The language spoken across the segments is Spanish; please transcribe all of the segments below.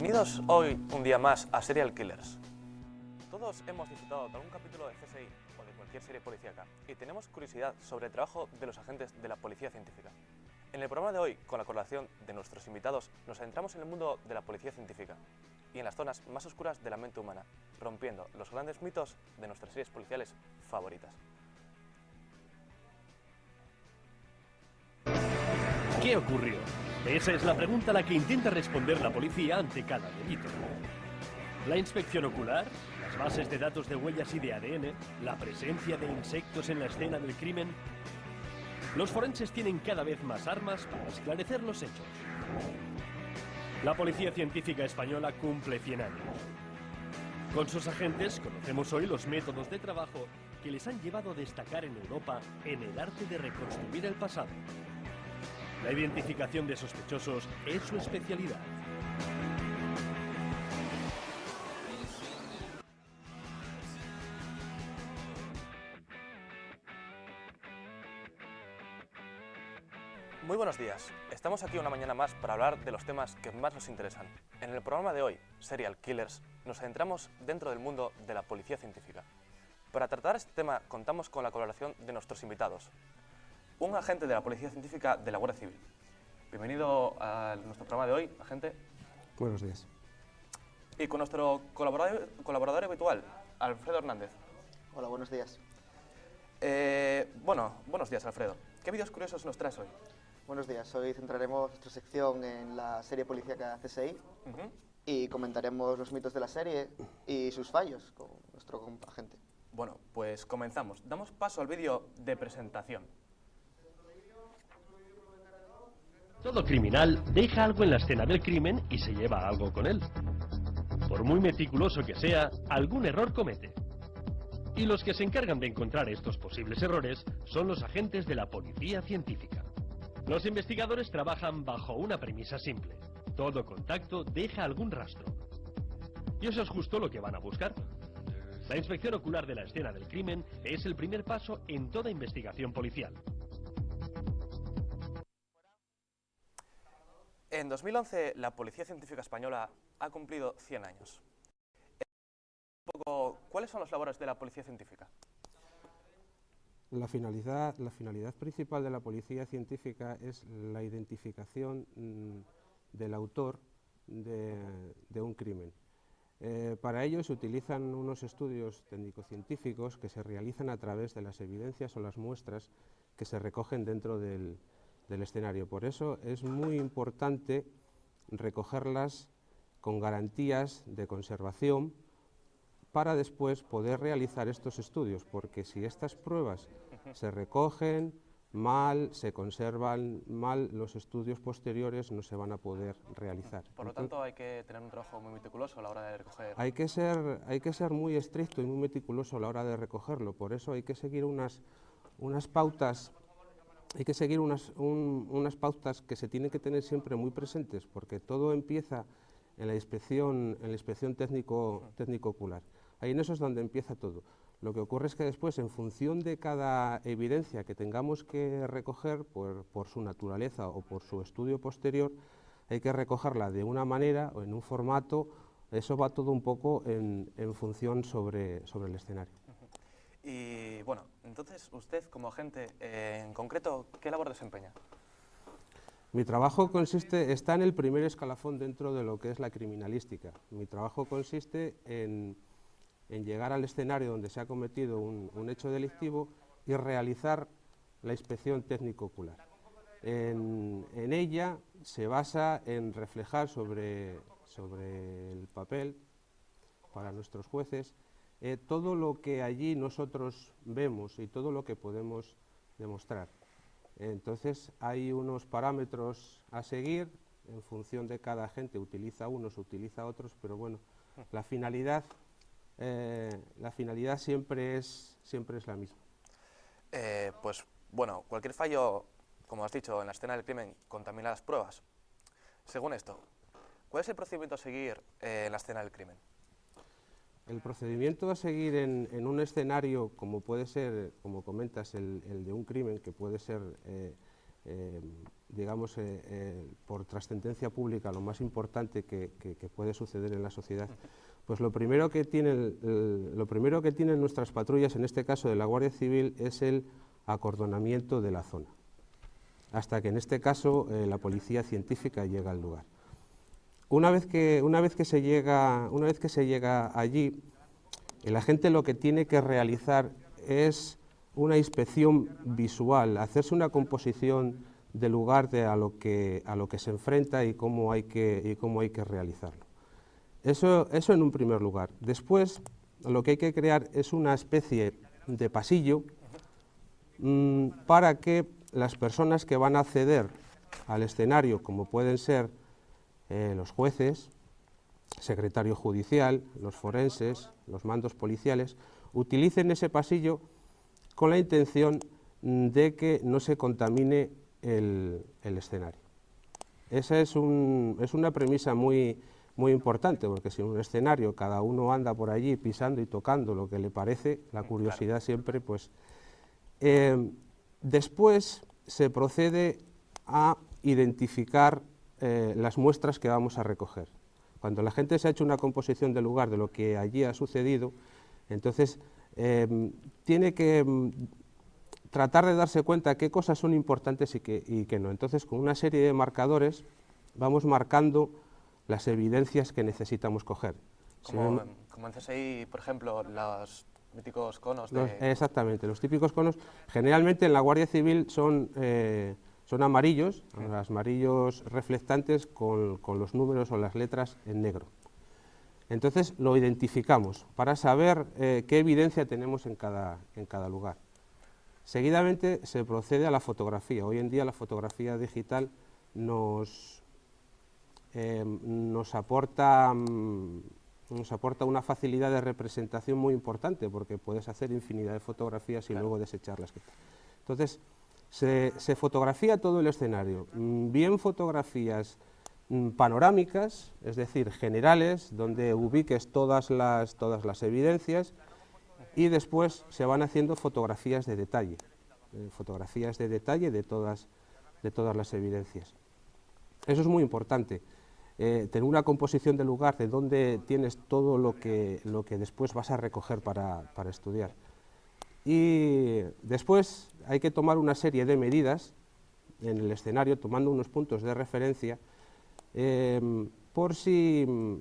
Bienvenidos hoy un día más a Serial Killers. Todos hemos disfrutado de algún capítulo de CSI o de cualquier serie policíaca y tenemos curiosidad sobre el trabajo de los agentes de la policía científica. En el programa de hoy, con la colaboración de nuestros invitados, nos adentramos en el mundo de la policía científica y en las zonas más oscuras de la mente humana, rompiendo los grandes mitos de nuestras series policiales favoritas. ¿Qué ocurrió? Esa es la pregunta a la que intenta responder la policía ante cada delito. La inspección ocular, las bases de datos de huellas y de ADN, la presencia de insectos en la escena del crimen. Los forenses tienen cada vez más armas para esclarecer los hechos. La policía científica española cumple 100 años. Con sus agentes conocemos hoy los métodos de trabajo que les han llevado a destacar en Europa en el arte de reconstruir el pasado. La identificación de sospechosos es su especialidad. Muy buenos días. Estamos aquí una mañana más para hablar de los temas que más nos interesan. En el programa de hoy, Serial Killers, nos adentramos dentro del mundo de la policía científica. Para tratar este tema contamos con la colaboración de nuestros invitados. Un agente de la Policía Científica de la Guardia Civil. Bienvenido a nuestro programa de hoy, agente. Buenos días. Y con nuestro colaborador habitual, Alfredo Hernández. Hola, buenos días. Buenos días, Alfredo. ¿Qué vídeos curiosos nos traes hoy? Buenos días. Hoy centraremos nuestra sección en la serie policíaca CSI y comentaremos los mitos de la serie y sus fallos con nuestro agente. Bueno, pues comenzamos. Damos paso al vídeo de presentación. Todo criminal deja algo en la escena del crimen y se lleva algo con él. Por muy meticuloso que sea, algún error comete. Y los que se encargan de encontrar estos posibles errores son los agentes de la policía científica. Los investigadores trabajan bajo una premisa simple. Todo contacto deja algún rastro. Y eso es justo lo que van a buscar. La inspección ocular de la escena del crimen es el primer paso en toda investigación policial. En 2011, la Policía Científica Española ha cumplido 100 años. ¿Cuáles son las labores de la Policía Científica? La finalidad principal de la policía científica es la identificación del autor de un crimen. Para ello se utilizan unos estudios técnico-científicos que se realizan a través de las evidencias o las muestras que se recogen dentro del escenario. Por eso es muy importante recogerlas con garantías de conservación para después poder realizar estos estudios, porque si estas pruebas se recogen mal, se conservan mal, los estudios posteriores no se van a poder realizar. Por lo tanto, hay que tener un trabajo muy meticuloso a la hora de recoger. Hay que ser muy estricto y muy meticuloso a la hora de recogerlo, por eso hay que seguir unas pautas. Hay que seguir unas pautas que se tienen que tener siempre muy presentes, porque todo empieza en la inspección técnico ocular. Ahí en eso es donde empieza todo. Lo que ocurre es que después, en función de cada evidencia que tengamos que recoger, por su naturaleza o por su estudio posterior, hay que recogerla de una manera o en un formato. Eso va todo un poco en función sobre el escenario. Y bueno, entonces usted como agente, en concreto, ¿qué labor desempeña? Mi trabajo está en el primer escalafón dentro de lo que es la criminalística. Mi trabajo consiste en llegar al escenario donde se ha cometido un hecho delictivo y realizar la inspección técnico-ocular. En ella se basa en reflejar sobre el papel, para nuestros jueces, todo lo que allí nosotros vemos y todo lo que podemos demostrar. Entonces hay unos parámetros a seguir, en función de cada agente utiliza unos, utiliza otros, pero bueno, la finalidad siempre es la misma. Pues bueno, cualquier fallo, como has dicho, en la escena del crimen contamina las pruebas. Según esto, ¿cuál es el procedimiento a seguir en la escena del crimen? El procedimiento a seguir en un escenario, como puede ser, como comentas, el de un crimen, que puede ser digamos, por trascendencia pública, lo más importante que puede suceder en la sociedad, pues lo primero que tienen nuestras patrullas, en este caso de la Guardia Civil, es el acordonamiento de la zona, hasta que en este caso la policía científica llega al lugar. Una vez que se llega allí, el agente lo que tiene que realizar es una inspección visual, hacerse una composición del lugar a lo que se enfrenta y cómo hay que realizarlo. Eso en un primer lugar. Después, lo que hay que crear es una especie de pasillo para que las personas que van a acceder al escenario, como pueden ser los jueces, secretario judicial, los forenses, los mandos policiales, utilicen ese pasillo con la intención de que no se contamine el escenario. Esa es una premisa muy importante, porque si en un escenario cada uno anda por allí pisando y tocando lo que le parece, la curiosidad siempre, pues... después se procede a identificar las muestras que vamos a recoger. Cuando la gente se ha hecho una composición del lugar de lo que allí ha sucedido, entonces tiene que tratar de darse cuenta qué cosas son importantes y qué no. Entonces, con una serie de marcadores vamos marcando las evidencias que necesitamos coger. Como en CSI, por ejemplo, los míticos conos Exactamente, los típicos conos, generalmente en la Guardia Civil son amarillos, amarillos reflectantes con los números o las letras en negro. Entonces lo identificamos para saber qué evidencia tenemos en cada lugar. Seguidamente se procede a la fotografía. Hoy en día la fotografía digital nos aporta una facilidad de representación muy importante, porque puedes hacer infinidad de fotografías y luego desecharlas. Entonces, se fotografía todo el escenario, bien fotografías panorámicas, es decir, generales, donde ubiques todas las evidencias, y después se van haciendo fotografías de detalle de todas las evidencias. Eso es muy importante. Tener una composición del lugar de donde tienes todo lo que después vas a recoger para estudiar. Y después hay que tomar una serie de medidas en el escenario, tomando unos puntos de referencia, por si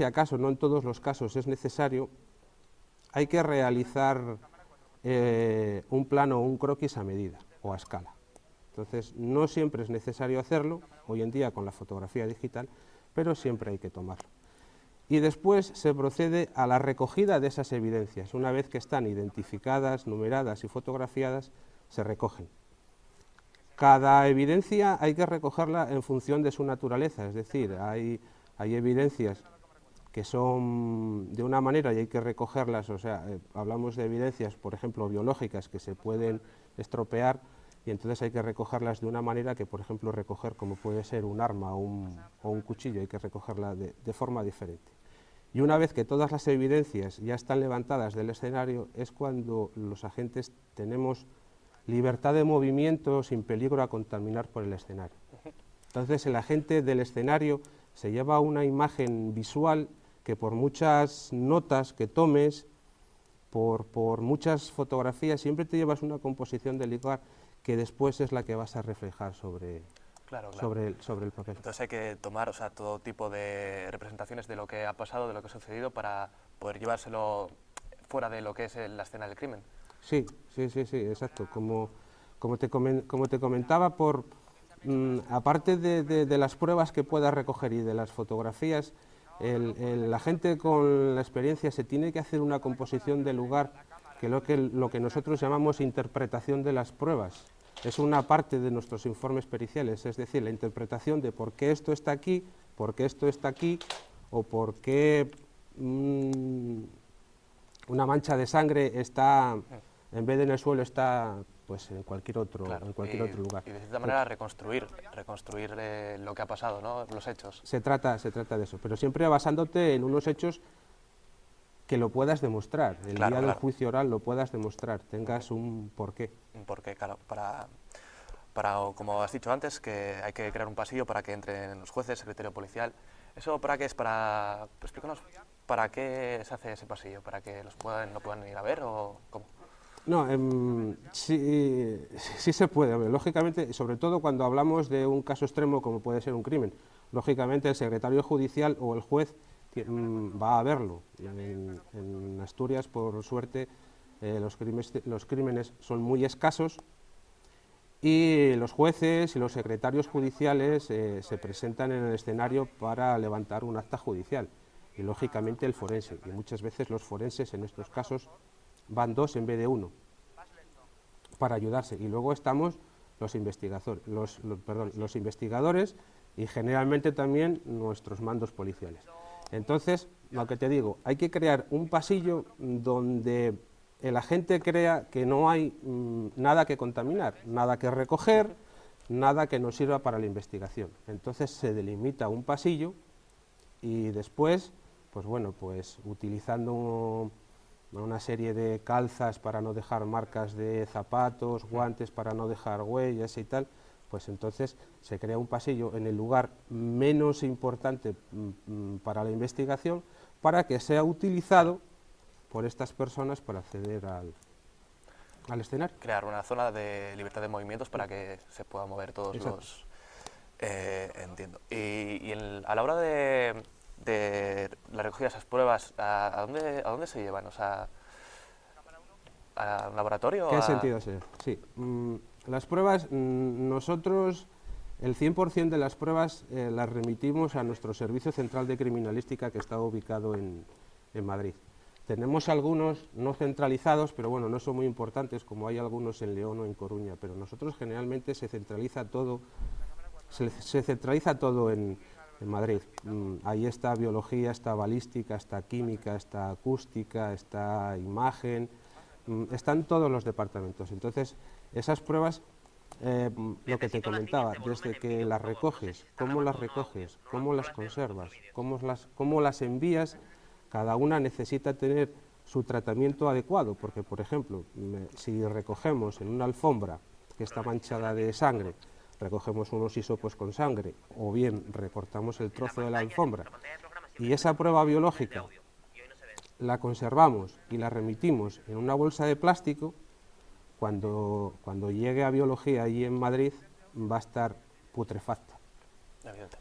acaso, no en todos los casos es necesario, hay que realizar un plano o un croquis a medida o a escala. Entonces, no siempre es necesario hacerlo, hoy en día con la fotografía digital, pero siempre hay que tomarlo. Y después se procede a la recogida de esas evidencias. Una vez que están identificadas, numeradas y fotografiadas, se recogen. Cada evidencia hay que recogerla en función de su naturaleza, es decir, hay evidencias que son de una manera y hay que recogerlas, o sea, hablamos de evidencias, por ejemplo, biológicas que se pueden estropear, y entonces hay que recogerlas de una manera que, por ejemplo, recoger como puede ser un arma o un cuchillo, hay que recogerla de forma diferente. Y una vez que todas las evidencias ya están levantadas del escenario, es cuando los agentes tenemos libertad de movimiento sin peligro a contaminar por el escenario. Entonces el agente del escenario se lleva una imagen visual que, por muchas notas que tomes, por muchas fotografías, siempre te llevas una composición del lugar que después es la que vas a reflejar sobre el papel. Entonces hay que tomar, todo tipo de representaciones de lo que ha pasado, de lo que ha sucedido, para poder llevárselo fuera de lo que es la escena del crimen. Sí, exacto. Como te comentaba, aparte de las pruebas que pueda recoger y de las fotografías, el agente con la experiencia se tiene que hacer una composición del lugar, que lo que nosotros llamamos interpretación de las pruebas. Es una parte de nuestros informes periciales, es decir, la interpretación de por qué esto está aquí, por qué esto está aquí, o por qué una mancha de sangre está, en vez de en el suelo, está pues en cualquier otro lugar. Y de cierta manera reconstruir lo que ha pasado, ¿no? Los hechos. Se trata de eso, pero siempre basándote en unos hechos que lo puedas demostrar, el día del juicio oral lo puedas demostrar, tengas un porqué. Un porqué, claro, o como has dicho antes, que hay que crear un pasillo para que entren los jueces, secretario policial. ¿Eso para qué es? Explícanos, ¿para qué se hace ese pasillo? ¿Para que lo puedan ir a ver o cómo? No, sí se puede, hombre. Lógicamente, sobre todo cuando hablamos de un caso extremo como puede ser un crimen. Lógicamente el secretario judicial o el juez va a verlo. En Asturias, por suerte, los crímenes son muy escasos y los jueces y los secretarios judiciales se presentan en el escenario para levantar un acta judicial y lógicamente el forense, y muchas veces los forenses en estos casos van dos en vez de uno para ayudarse, y luego estamos los investigadores y generalmente también nuestros mandos policiales. Entonces, lo que te digo, hay que crear un pasillo donde el agente crea que no hay nada que contaminar, nada que recoger, nada que nos sirva para la investigación. Entonces se delimita un pasillo y después, pues bueno, pues utilizando una serie de calzas para no dejar marcas de zapatos, guantes para no dejar huellas y tal, pues entonces se crea un pasillo en el lugar menos importante para la investigación para que sea utilizado por estas personas para acceder al escenario. Crear una zona de libertad de movimientos para que se puedan mover todos. Exacto. Los... entiendo. Y a la hora de la recogida de esas pruebas, ¿a dónde se llevan? O sea, ¿a un laboratorio? ¿Qué sentido es? Sí. Las pruebas, nosotros, el 100% de las pruebas las remitimos a nuestro Servicio Central de Criminalística que está ubicado en Madrid. Tenemos algunos no centralizados, pero bueno, no son muy importantes, como hay algunos en León o en Coruña, pero nosotros generalmente se centraliza todo en Madrid. Ahí está biología, está balística, está química, está acústica, está imagen, están todos los departamentos. Entonces, esas pruebas, lo que te comentaba, desde que las recoges, cómo las conservas, cómo las envías, cada una necesita tener su tratamiento adecuado, porque, por ejemplo, si recogemos en una alfombra que está manchada de sangre, recogemos unos hisopos con sangre, o bien recortamos el trozo de la alfombra, y esa prueba biológica la conservamos y la remitimos en una bolsa de plástico, cuando llegue a biología allí en Madrid va a estar putrefacta.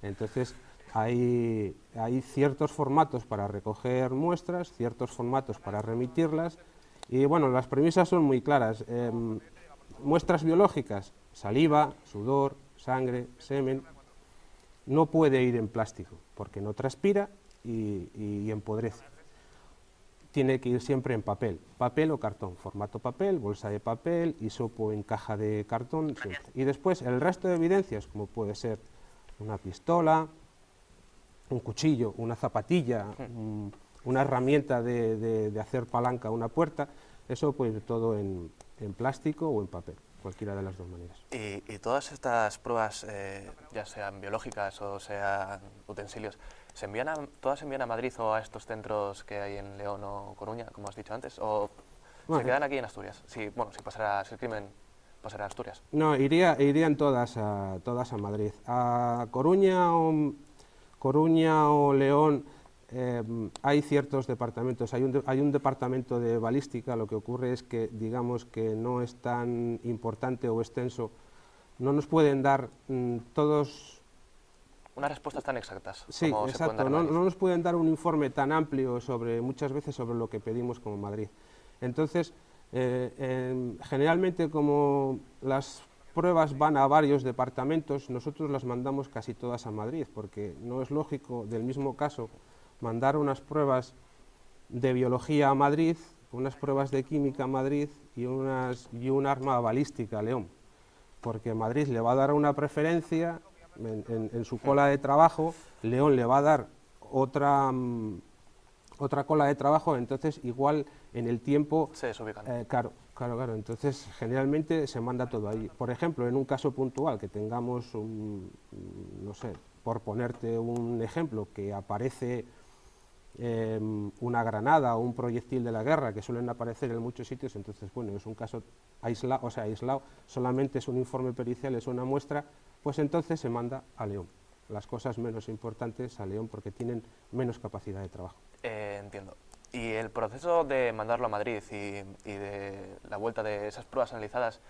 Entonces, hay ciertos formatos para recoger muestras, ciertos formatos para remitirlas, y bueno, las premisas son muy claras. Muestras biológicas, saliva, sudor, sangre, semen, no puede ir en plástico, porque no transpira y empodrece. Tiene que ir siempre en papel o cartón, formato papel, bolsa de papel, hisopo en caja de cartón, siempre. Y después el resto de evidencias, como puede ser una pistola, un cuchillo, una zapatilla, una herramienta de hacer palanca a una puerta, eso pues todo en plástico o en papel, cualquiera de las dos maneras. Y todas estas pruebas, ya sean biológicas o sean utensilios, ¿todas se envían a Madrid o a estos centros que hay en León o Coruña, como has dicho antes, o se quedan aquí en Asturias? Si el crimen pasara a Asturias. No, irían todas a Madrid. A Coruña o León hay ciertos departamentos. Hay un departamento de balística. Lo que ocurre es que, digamos que no es tan importante o extenso. No nos pueden dar todos... Unas respuestas tan exactas. Sí, como exacto. Se pueden dar no nos pueden dar un informe tan amplio muchas veces sobre lo que pedimos como Madrid. Entonces, generalmente, como las pruebas van a varios departamentos, nosotros las mandamos casi todas a Madrid, porque no es lógico, del mismo caso, mandar unas pruebas de biología a Madrid, unas pruebas de química a Madrid y un arma balística a León, porque Madrid le va a dar una preferencia en su cola de trabajo, León le va a dar otra cola de trabajo, entonces igual en el tiempo... Se desubican. Claro, entonces generalmente se manda todo ahí. Por ejemplo, en un caso puntual que tengamos, no sé, por ponerte un ejemplo, que aparece una granada o un proyectil de la guerra, que suelen aparecer en muchos sitios, entonces, bueno, es un caso aislado, solamente es un informe pericial, es una muestra, pues entonces se manda a León. Las cosas menos importantes a León porque tienen menos capacidad de trabajo. Entiendo. ¿Y el proceso de mandarlo a Madrid y de la vuelta de esas pruebas analizadas,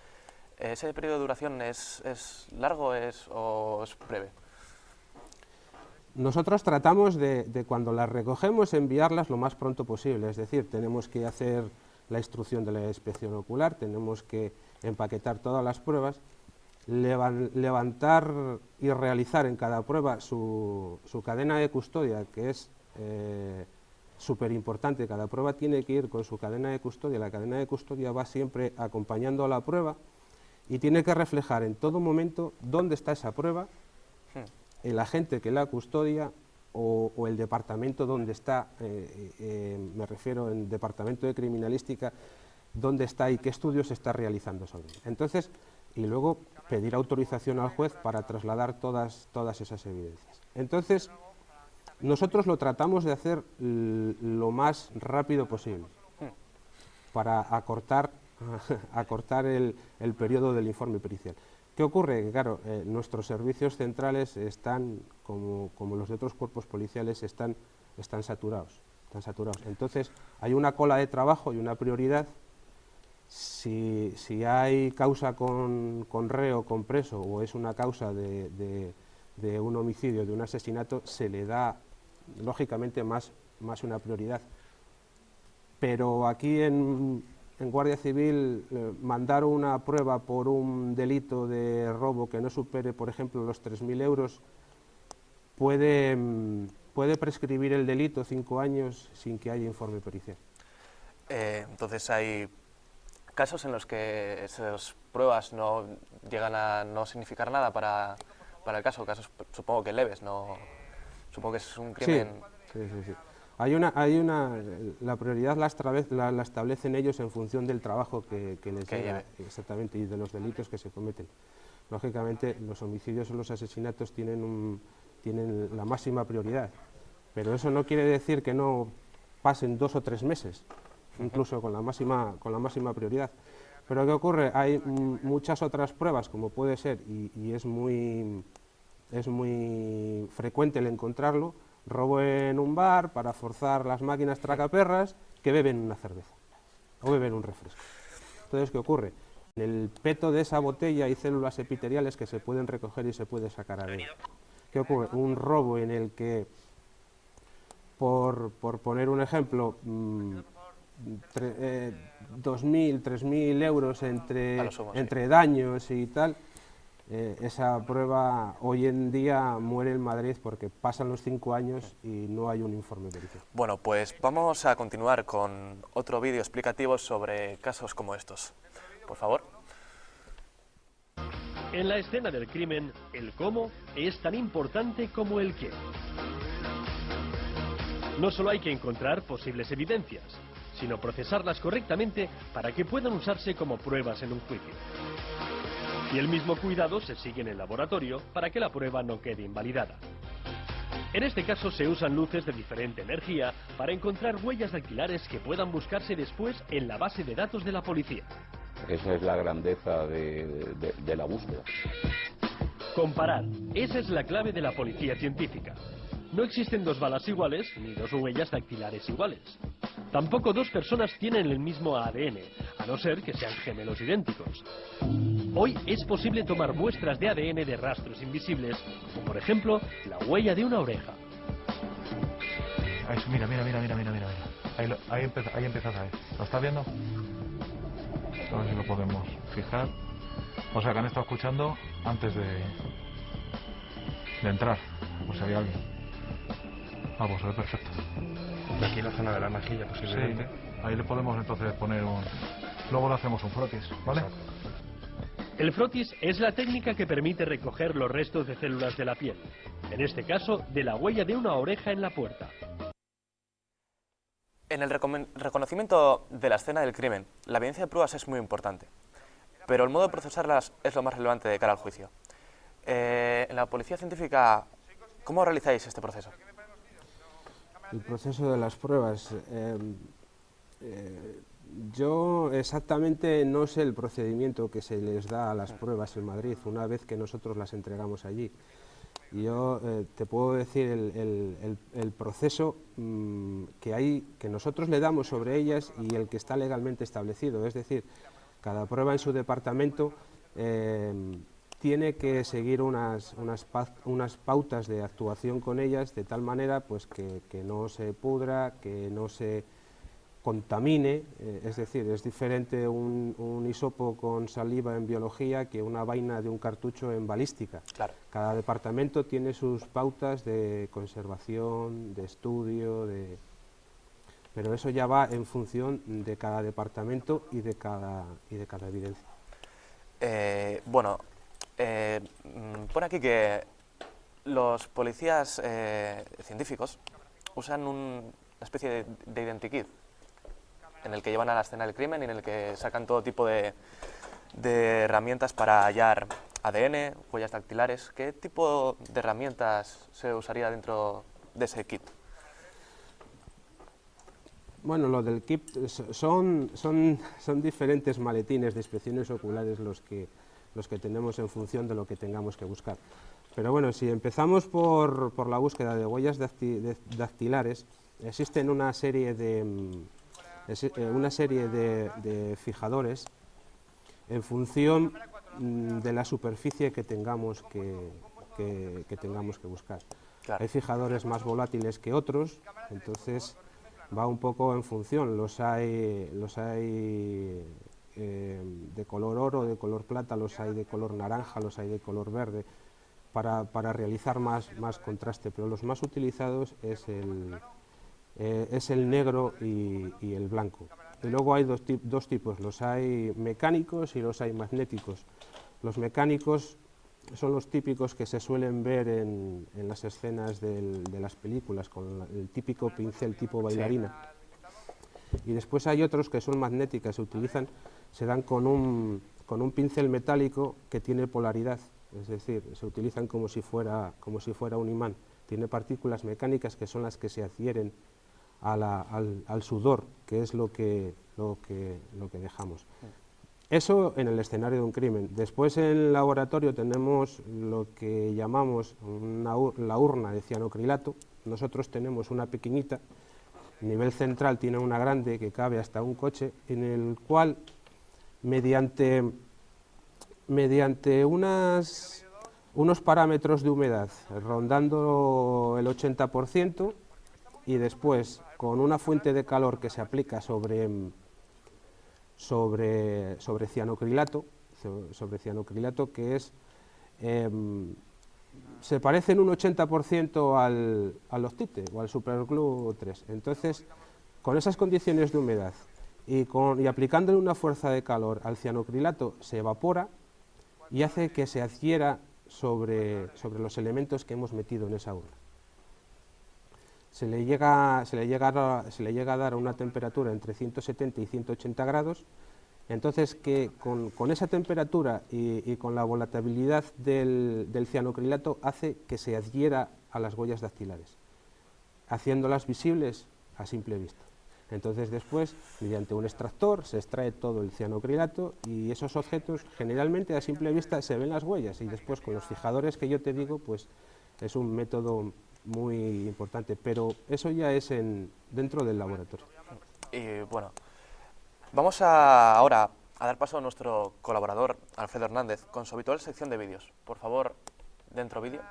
ese periodo de duración es largo o es breve? Nosotros tratamos de cuando las recogemos enviarlas lo más pronto posible, es decir, tenemos que hacer la instrucción de la inspección ocular, tenemos que empaquetar todas las pruebas, levantar y realizar en cada prueba su cadena de custodia, que es súper importante. Cada prueba tiene que ir con su cadena de custodia, la cadena de custodia va siempre acompañando a la prueba y tiene que reflejar en todo momento dónde está esa prueba, el agente que la custodia o el departamento donde está, me refiero en departamento de criminalística, dónde está y qué estudios se está realizando sobre él. Entonces, y luego pedir autorización al juez para trasladar todas esas evidencias. Entonces, nosotros lo tratamos de hacer lo más rápido posible para acortar el periodo del informe pericial. ¿Qué ocurre? Que, claro, nuestros servicios centrales están, como los de otros cuerpos policiales, están saturados. Entonces, hay una cola de trabajo y una prioridad. Si hay causa con reo, con preso, o es una causa de un homicidio, de un asesinato, se le da, lógicamente, más una prioridad. Pero aquí en Guardia Civil, mandar una prueba por un delito de robo que no supere, por ejemplo, los 3.000 euros, puede prescribir el delito 5 años sin que haya informe pericial. Entonces hay casos en los que esas pruebas no llegan a no significar nada para el caso, casos supongo que leves, no supongo que es un crimen. Sí. La prioridad la establecen ellos en función del trabajo que les llega, exactamente, y de los delitos que se cometen. Lógicamente, los homicidios o los asesinatos tienen la máxima prioridad, pero eso no quiere decir que no pasen 2 o 3 meses, incluso con la máxima prioridad. Pero ¿qué ocurre? Hay muchas otras pruebas, como puede ser, y es muy frecuente el encontrarlo, robo en un bar para forzar las máquinas tracaperras que beben una cerveza o beben un refresco. Entonces, ¿qué ocurre? En el peto de esa botella hay células epiteliales que se pueden recoger y se puede sacar ADN. ¿Qué ocurre? Un robo en el que, por poner un ejemplo, 2.000, 3.000 euros entre daños y tal, esa prueba hoy en día muere en Madrid porque pasan los 5 años y no hay un informe pericial. Bueno, pues vamos a continuar con otro vídeo explicativo sobre casos como estos. Por favor. En la escena del crimen, el cómo es tan importante como el qué. No solo hay que encontrar posibles evidencias, sino procesarlas correctamente para que puedan usarse como pruebas en un juicio. Y el mismo cuidado se sigue en el laboratorio para que la prueba no quede invalidada. En este caso se usan luces de diferente energía para encontrar huellas dactilares que puedan buscarse después en la base de datos de la policía. Esa es la grandeza de la búsqueda. Comparar. Esa es la clave de la policía científica. No existen 2 balas iguales ni 2 huellas dactilares iguales. Tampoco 2 personas tienen el mismo ADN, a no ser que sean gemelos idénticos. Hoy es posible tomar muestras de ADN de rastros invisibles, como por ejemplo la huella de una oreja. Mira. Ahí empiezas a ver. ¿Lo estás viendo? A ver si lo podemos fijar. O sea que han estado escuchando antes de entrar. Pues si había alguien. Pues se ve perfecto. De aquí en la zona de la mejilla posiblemente. Sí, ahí le podemos entonces poner un... Luego le hacemos un frotis, ¿vale? Exacto. El frotis es la técnica que permite recoger los restos de células de la piel. En este caso, de la huella de una oreja en la puerta. En el reconocimiento de la escena del crimen, la evidencia de pruebas es muy importante, pero el modo de procesarlas es lo más relevante de cara al juicio. En la policía científica, ¿cómo realizáis este proceso? El proceso de las pruebas. Yo exactamente no sé el procedimiento que se les da a las pruebas en Madrid una vez que nosotros las entregamos allí. Yo te puedo decir el proceso que nosotros le damos sobre ellas y el que está legalmente establecido. Es decir, cada prueba en su departamento tiene que seguir unas pautas de actuación con ellas de tal manera pues, que no se pudra, que no se contamine, es decir, es diferente un hisopo con saliva en biología que una vaina de un cartucho en balística. Claro. Cada departamento tiene sus pautas de conservación, de estudio, pero eso ya va en función de cada departamento y de cada evidencia. Pone aquí que los policías científicos usan una especie de identikit en el que llevan a la escena del crimen y en el que sacan todo tipo de herramientas para hallar ADN, huellas dactilares. ¿Qué tipo de herramientas se usaría dentro de ese kit? Bueno, lo del kit son diferentes maletines de inspecciones oculares los que tenemos en función de lo que tengamos que buscar. Pero bueno, si empezamos por la búsqueda de huellas dactilares, existen una serie de fijadores en función de la superficie que tengamos que buscar. Claro. Hay fijadores más volátiles que otros, entonces va un poco en función. Los hay de color oro, de color plata, los hay de color naranja, los hay de color verde, para realizar más contraste, pero los más utilizados es el negro y el blanco. Y luego hay dos tipos, los hay mecánicos y los hay magnéticos. Los mecánicos son los típicos que se suelen ver en las escenas de las películas, con el típico pincel tipo bailarina. Sí. Y después hay otros que son magnéticas, se dan con un pincel metálico que tiene polaridad, es decir, se utilizan como si fuera un imán. Tiene partículas mecánicas que son las que se adhieren al sudor, que es lo que dejamos. Eso en el escenario de un crimen. Después en el laboratorio tenemos lo que llamamos la urna de cianocrilato. Nosotros tenemos una pequeñita, a nivel central tiene una grande que cabe hasta un coche, en el cual mediante unos parámetros de humedad rondando el 80%, y después con una fuente de calor que se aplica sobre cianocrilato, que es se parece en un 80% al Octite o al Superglue 3. Entonces, con esas condiciones de humedad y aplicándole una fuerza de calor al cianocrilato, se evapora y hace que se adhiera sobre los elementos que hemos metido en esa urna. Se le llega a dar una temperatura entre 170 y 180 grados, entonces que con esa temperatura y con la volatilidad del cianocrilato hace que se adhiera a las huellas dactilares, haciéndolas visibles a simple vista. Entonces después, mediante un extractor, se extrae todo el cianocrilato y esos objetos generalmente a simple vista se ven las huellas, y después con los fijadores que yo te digo, pues es un método muy importante, pero eso ya es dentro del laboratorio. Y bueno, vamos ahora a dar paso a nuestro colaborador, Alfredo Hernández, con su habitual sección de vídeos. Por favor, dentro vídeo.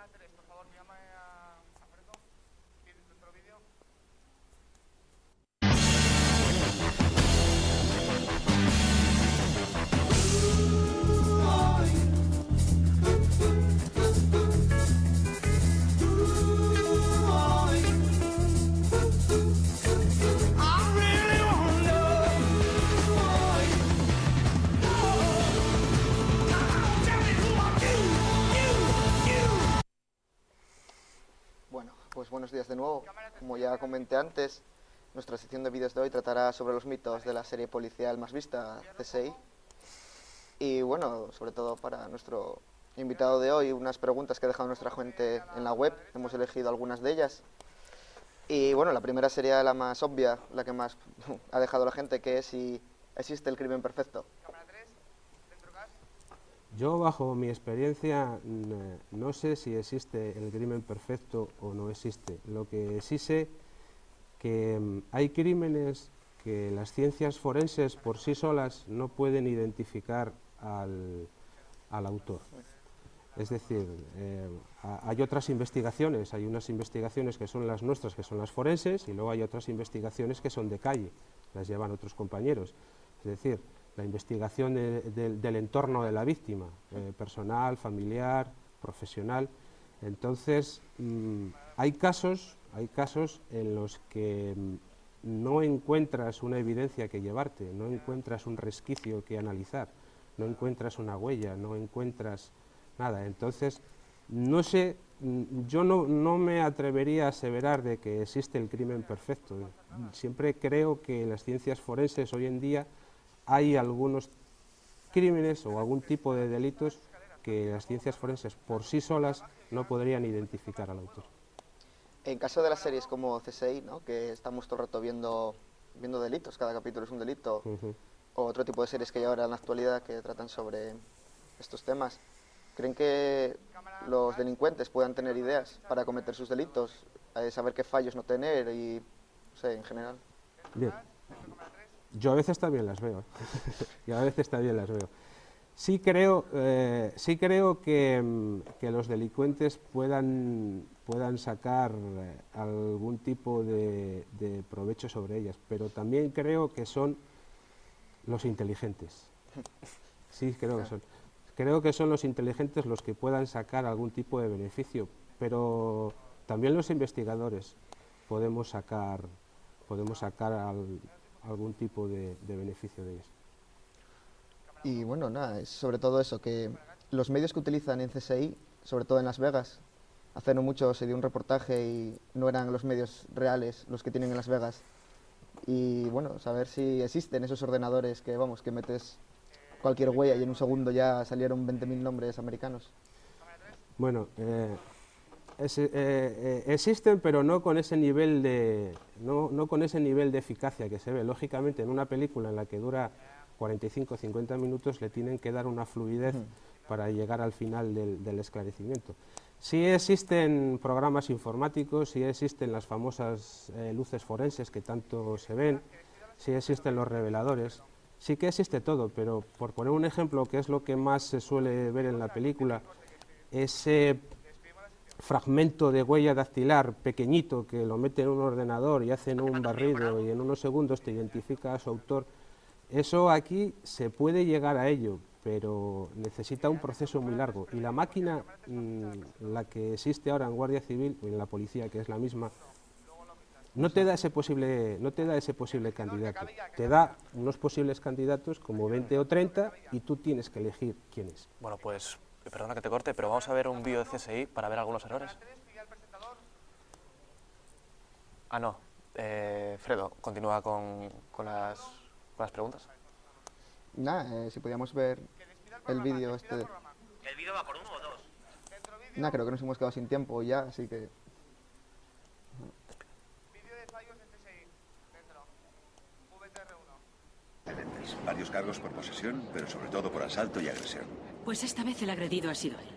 Pues buenos días de nuevo. Como ya comenté antes, nuestra sección de vídeos de hoy tratará sobre los mitos de la serie policial más vista, CSI. Y bueno, sobre todo para nuestro invitado de hoy, unas preguntas que ha dejado nuestra gente en la web. Hemos elegido algunas de ellas. Y bueno, la primera sería la más obvia, la que más ha dejado a la gente, que es si existe el crimen perfecto. Yo, bajo mi experiencia, no sé si existe el crimen perfecto o no existe. Lo que sí sé que hay crímenes que las ciencias forenses por sí solas no pueden identificar al autor. Es decir, hay otras investigaciones, hay unas investigaciones que son las nuestras, que son las forenses, y luego hay otras investigaciones que son de calle, las llevan otros compañeros. Es decir, la investigación del entorno de la víctima, personal, familiar, profesional. Entonces, hay casos en los que no encuentras una evidencia que llevarte, no encuentras un resquicio que analizar, no encuentras una huella, no encuentras nada. Entonces, no sé, yo no me atrevería a aseverar de que existe el crimen perfecto. Siempre creo que en las ciencias forenses hoy en día hay algunos crímenes o algún tipo de delitos que las ciencias forenses por sí solas no podrían identificar al autor. En caso de las series como CSI, ¿no?, que estamos todo el rato viendo delitos, cada capítulo es un delito, o otro tipo de series que hay ahora en la actualidad que tratan sobre estos temas, ¿creen que los delincuentes puedan tener ideas para cometer sus delitos, saber qué fallos no tener y, no sé, en general? Bien. Yo a veces también las veo. Sí creo que los delincuentes puedan sacar algún tipo de provecho sobre ellas, pero también creo que son los inteligentes. Sí, creo que son los inteligentes los que puedan sacar algún tipo de beneficio, pero también los investigadores podemos sacar algún tipo de beneficio de ellos. Y bueno, nada, es sobre todo eso, que los medios que utilizan en CSI, sobre todo en Las Vegas, hace no mucho se dio un reportaje y no eran los medios reales los que tienen en Las Vegas. Y bueno, saber si existen esos ordenadores que, vamos, que metes cualquier huella y en un segundo ya salieron 20.000 nombres americanos. Bueno, existen, pero no con ese nivel de eficacia que se ve. Lógicamente, en una película en la que dura 45 o 50 minutos le tienen que dar una fluidez para llegar al final del esclarecimiento. Sí existen programas informáticos, sí existen las famosas luces forenses que tanto se ven, sí existen los reveladores, sí que existe todo, pero por poner un ejemplo, que es lo que más se suele ver en la película, ese fragmento de huella dactilar pequeñito que lo mete en un ordenador y hacen un barrido y en unos segundos te identifica a su autor, eso aquí se puede llegar a ello, pero necesita un proceso muy largo. Y la máquina, la que existe ahora en Guardia Civil o en la policía, que es la misma, no te da ese posible candidato. Te da unos posibles candidatos como 20 o 30 y tú tienes que elegir quién es. Bueno, pues, perdona que te corte, pero vamos a ver un vídeo de CSI para ver algunos errores. Ah, no. Fredo, continúa con las preguntas. Nada, si podíamos ver el vídeo este. ¿El vídeo va por 1 o 2? Nada, creo que nos hemos quedado sin tiempo ya, así que... Vídeo de fallos en CSI. Dentro. VTR1. Varios cargos por posesión, pero sobre todo por asalto y agresión. Pues esta vez el agredido ha sido él.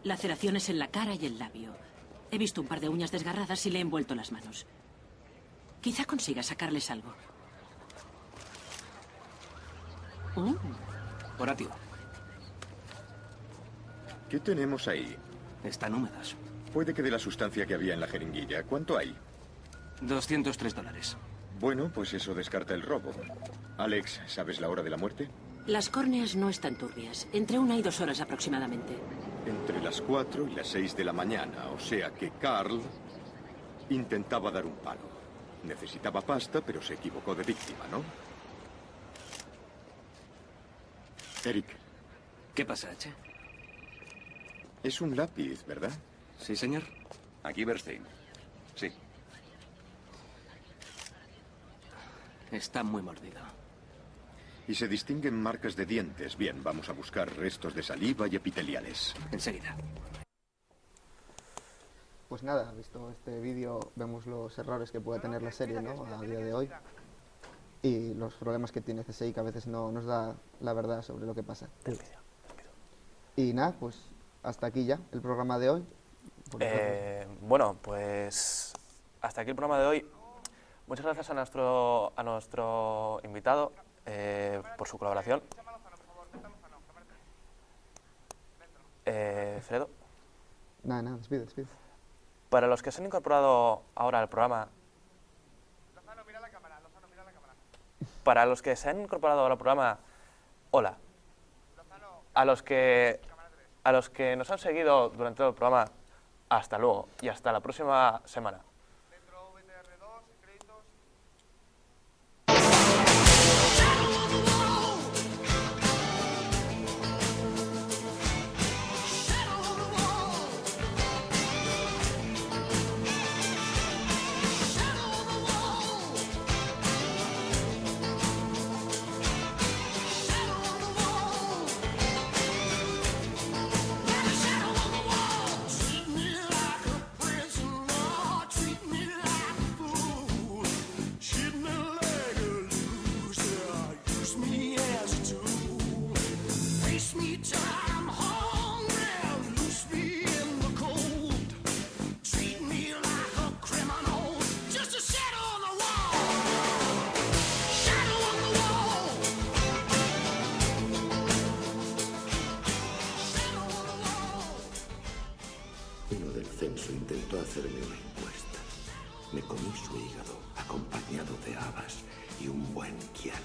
Laceraciones en la cara y el labio. He visto un par de uñas desgarradas y le he envuelto las manos. Quizá consiga sacarles algo. Horatio. ¿Qué tenemos ahí? Están húmedas. Puede que de la sustancia que había en la jeringuilla. ¿Cuánto hay? $203. Bueno, pues eso descarta el robo. Alex, ¿sabes la hora de la muerte? Las córneas no están turbias. Entre 1 y 2 horas aproximadamente. Entre las 4 y las 6 de la mañana. O sea que Carl intentaba dar un palo. Necesitaba pasta, pero se equivocó de víctima, ¿no? Eric. ¿Qué pasa, H? Es un lápiz, ¿verdad? Sí, señor. Aquí Bernstein. Sí. Está muy mordido. Y se distinguen marcas de dientes. Bien, vamos a buscar restos de saliva y epiteliales. Enseguida. pues nada, visto este vídeo vemos los errores que puede tener la serie, ¿no?, a día de hoy, y los problemas que tiene CSI, que a veces no nos da la verdad sobre lo que pasa. Y nada, pues hasta aquí ya el programa de hoy. Bueno, pues hasta aquí el programa de hoy. Muchas gracias a nuestro invitado por su colaboración. Fredo. Nada, despide. Para los que se han incorporado ahora al programa... Lozano, mira la cámara. Para los que se han incorporado ahora al programa, hola. A los que nos han seguido durante todo el programa, hasta luego y hasta la próxima semana. Uno del censo intentó hacerme una encuesta. Me comí su hígado, acompañado de habas y un buen kian.